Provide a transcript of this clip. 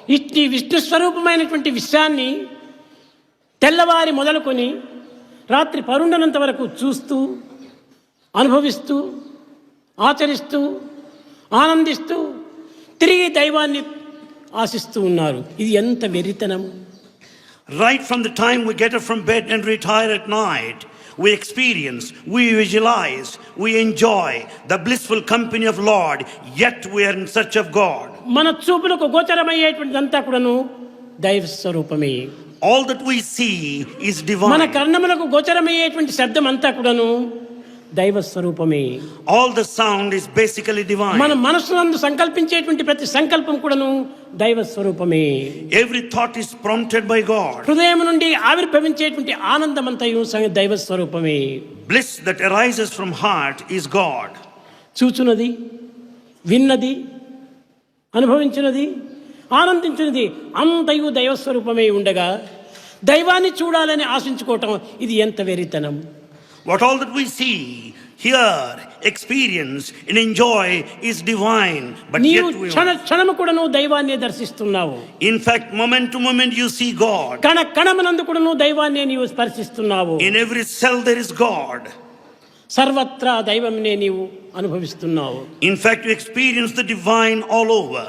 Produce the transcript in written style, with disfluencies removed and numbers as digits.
ఇట్టి విష్ణు స్వరూపమైనటువంటి విషయాన్ని తెల్లవారి మొదలుకొని రాత్రి పరుండనంత వరకు చూస్తూ అనుభవిస్తూ ఆచరిస్తూ ఆనందిస్తూ తిరిగి దైవాన్ని ఆశిస్తూ ఉన్నారు. ఇది ఎంత వెర్రితనం! Right from the time we get up from bed and retire at night, we experience, we visualize, we enjoy the blissful company of Lord, yet we are in search of God. మన చూపులకు గోచరమయ్యేటువంటిదంతా కూడాను దైవ స్వరూపమే. All that we see is divine. మన కర్ణములకు గోచరమయ్యేటువంటి శబ్దం అంతా కూడాను దైవ స్వరూపమే. All the sound is basically divine. మన మనసునందు సంకల్పించేటువంటి ప్రతి సంకల్పం కూడాను దైవ స్వరూపమే. Every thought is prompted by God. హృదయం నుండి ఆవిర్భవించేటువంటి ఆనందమంతయు దైవ స్వరూపమే. Bliss that arises from heart is God. చూచున్నది, విన్నది, అనుభవించినది, ఆనందించినది అంతయు దైవ స్వరూపమే ఉండగా దైవాన్ని చూడాలని ఆశించుకోవటం ఇది ఎంత వెరితనం! What all that we see, hear, experience and enjoy is divine, but నీవు yet we క్షణము కూడాను దైవాన్ని దర్శిస్తున్నావు. in fact, moment to moment you see God. కణమునందు కూడాను దైవాన్ని నీవు స్పర్శిస్తున్నావు. In every cell there is God. సర్వత్రా దైవంనే నీవు అనుభవిస్తున్నావు. In fact, you experience the divine all over.